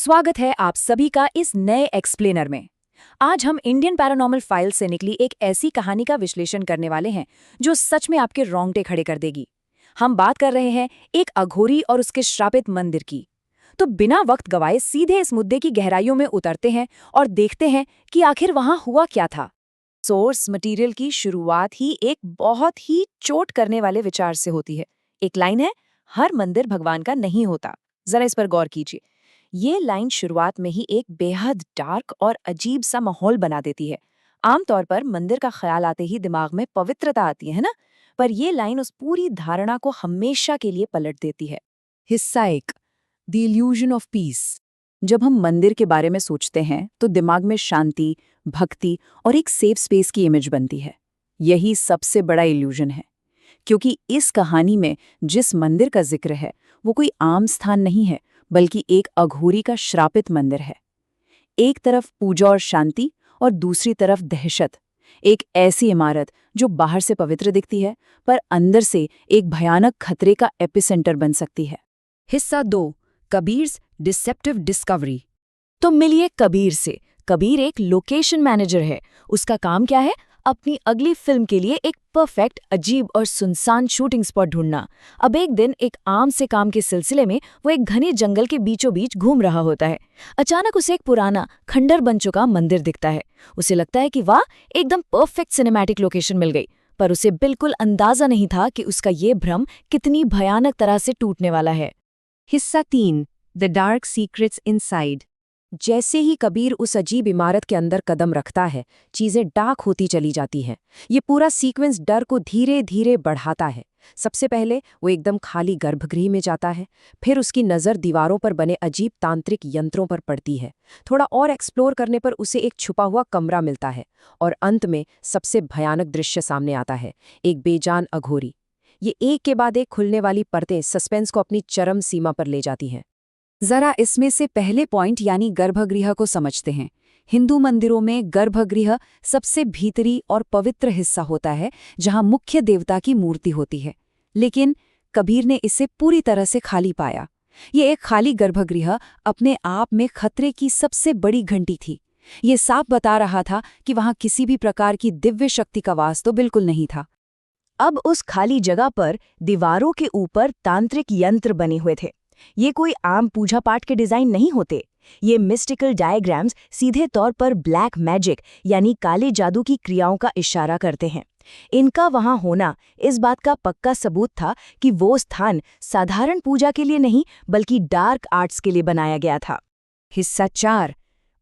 स्वागत है आप सभी का इस नए एक्सप्लेनर में। आज हम इंडियन पैरानॉर्मल फाइल से निकली एक ऐसी कहानी का विश्लेषण करने वाले हैं जो सच में आपके रोंगटे खड़े कर देगी। हम बात कर रहे हैं एक अघोरी और उसके श्रापित मंदिर की। तो बिना वक्त गवाए सीधे इस मुद्दे की गहराइयों में उतरते हैं और देखते हैं कि आखिर वहां हुआ क्या था। सोर्स मटेरियल की शुरुआत ही एक बहुत ही चोट करने वाले विचार से होती है। एक लाइन है, हर मंदिर भगवान का नहीं होता। जरा इस पर गौर कीजिए। ये लाइन शुरुआत में ही एक बेहद डार्क और अजीब सा माहौल बना देती है। आमतौर पर मंदिर का ख्याल आते ही दिमाग में पवित्रता आती है ना, पर ये लाइन उस पूरी धारणा को हमेशा के लिए पलट देती है। हिस्सा 1, द इल्यूजन ऑफ पीस। जब हम मंदिर के बारे में सोचते हैं तो दिमाग में शांति, भक्ति और एक सेफ स्पेस की इमेज बनती है। यही सबसे बड़ा इल्यूजन है, क्योंकि इस कहानी में जिस मंदिर का जिक्र है वो कोई आम स्थान नहीं है, बल्कि एक अघोरी का श्रापित मंदिर है। एक तरफ पूजा और शांति और दूसरी तरफ दहशत। एक ऐसी इमारत जो बाहर से पवित्र दिखती है पर अंदर से एक भयानक खतरे का एपिसेंटर बन सकती है। हिस्सा 2, कबीर्स डिसेप्टिव डिस्कवरी। तो मिलिए कबीर से। कबीर एक लोकेशन मैनेजर है। उसका काम क्या है? अपनी अगली फिल्म के लिए एक परफेक्ट, अजीब और सुनसान शूटिंग स्पॉट ढूंढना। अब एक दिन एक आम से काम के सिलसिले में वो एक घने जंगल के बीचों बीच घूम रहा होता है। अचानक उसे एक पुराना खंडर बन चुका मंदिर दिखता है। उसे लगता है कि वाह, एकदम परफेक्ट सिनेमैटिक लोकेशन मिल गई। पर उसे बिल्कुल अंदाजा नहीं था कि उसका ये भ्रम कितनी भयानक तरह से टूटने वाला है। हिस्सा 3, द डार्क सीक्रेट्स इनसाइड। जैसे ही कबीर उस अजीब इमारत के अंदर कदम रखता है, चीजें डार्क होती चली जाती हैं। ये पूरा सीक्वेंस डर को धीरे धीरे बढ़ाता है। सबसे पहले वो एकदम खाली गर्भगृह में जाता है, फिर उसकी नज़र दीवारों पर बने अजीब तांत्रिक यंत्रों पर पड़ती है। थोड़ा और एक्सप्लोर करने पर उसे एक छुपा हुआ कमरा मिलता है और अंत में सबसे भयानक दृश्य सामने आता है, एक बेजान अघोरी। ये एक के बाद एक खुलने वाली परतें सस्पेंस को अपनी चरम सीमा पर ले जाती हैं। जरा इसमें से पहले पॉइंट यानी गर्भगृह को समझते हैं। हिंदू मंदिरों में गर्भगृह सबसे भीतरी और पवित्र हिस्सा होता है, जहां मुख्य देवता की मूर्ति होती है। लेकिन कबीर ने इसे पूरी तरह से खाली पाया। ये एक खाली गर्भगृह अपने आप में खतरे की सबसे बड़ी घंटी थी। ये साफ बता रहा था कि वहां किसी भी प्रकार की दिव्य शक्ति का वास तो बिल्कुल नहीं था। अब उस खाली जगह पर दीवारों के ऊपर तांत्रिक यंत्र बने हुए थे। ये कोई आम पूजा पाठ के डिजाइन नहीं होते। ये मिस्टिकल डायग्राम्स सीधे तौर पर ब्लैक मैजिक यानी काले जादू की क्रियाओं का इशारा करते हैं। इनका वहां होना इस बात का पक्का सबूत था कि वो स्थान साधारण पूजा के लिए नहीं बल्कि डार्क आर्ट्स के लिए बनाया गया था। हिस्सा 4,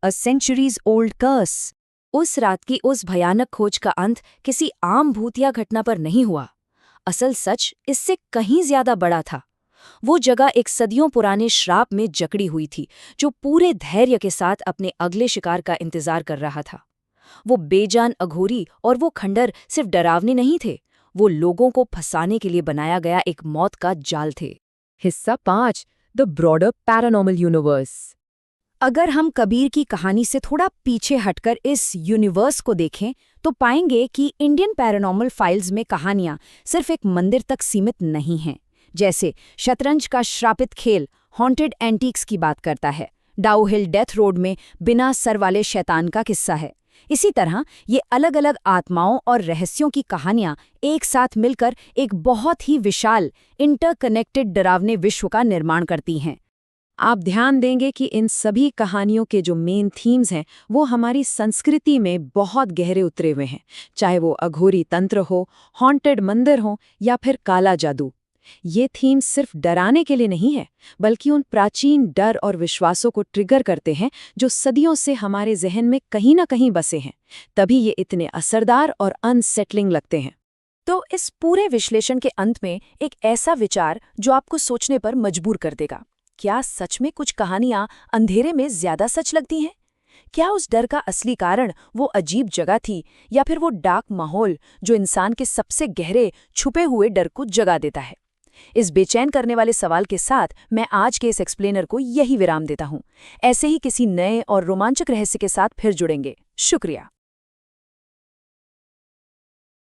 अ सेंचुरीज ओल्ड कर्स। उस रात की उस भयानक खोज का अंत किसी आम भूतिया घटना पर नहीं हुआ। असल सच इससे कहीं ज्यादा बड़ा था। वो जगह एक सदियों पुराने श्राप में जकड़ी हुई थी, जो पूरे धैर्य के साथ अपने अगले शिकार का इंतजार कर रहा था। वो बेजान अघोरी और वो खंडर सिर्फ डरावने नहीं थे, वो लोगों को फंसाने के लिए बनाया गया एक मौत का जाल थे। हिस्सा 5, द ब्रॉडर पैरानॉर्मल यूनिवर्स। अगर हम कबीर की कहानी से थोड़ा पीछे हटकर इस यूनिवर्स को देखें तो पाएंगे कि इंडियन पैरानॉर्मल फाइल्स में कहानियां सिर्फ एक मंदिर तक सीमित नहीं हैं। जैसे शतरंज का श्रापित खेल हॉन्टेड एंटीक्स की बात करता है, डाउ हिल डेथ रोड में बिना सर वाले शैतान का किस्सा है। इसी तरह ये अलग अलग आत्माओं और रहस्यों की कहानियां एक साथ मिलकर एक बहुत ही विशाल इंटरकनेक्टेड डरावने विश्व का निर्माण करती हैं। आप ध्यान देंगे कि इन सभी कहानियों के जो मेन थीम्स हैं वो हमारी संस्कृति में बहुत गहरे उतरे हुए हैं, चाहे वो अघोरी तंत्र हो, हॉन्टेड मंदिर हो या फिर काला जादू। ये थीम सिर्फ डराने के लिए नहीं है, बल्कि उन प्राचीन डर और विश्वासों को ट्रिगर करते हैं जो सदियों से हमारे जहन में कहीं ना कहीं बसे हैं। तभी ये इतने असरदार और अनसेटलिंग लगते हैं। तो इस पूरे विश्लेषण के अंत में एक ऐसा विचार जो आपको सोचने पर मजबूर कर देगा। क्या सच में कुछ कहानियां अंधेरे में ज्यादा सच लगती हैं? क्या उस डर का असली कारण वो अजीब जगह थी या फिर वो डार्क माहौल जो इंसान के सबसे गहरे छुपे हुए डर को जगा देता है? इस बेचैन करने वाले सवाल के साथ मैं आज के इस एक्सप्लेनर को यही विराम देता हूं। ऐसे ही किसी नए और रोमांचक रहस्य के साथ फिर जुड़ेंगे। शुक्रिया।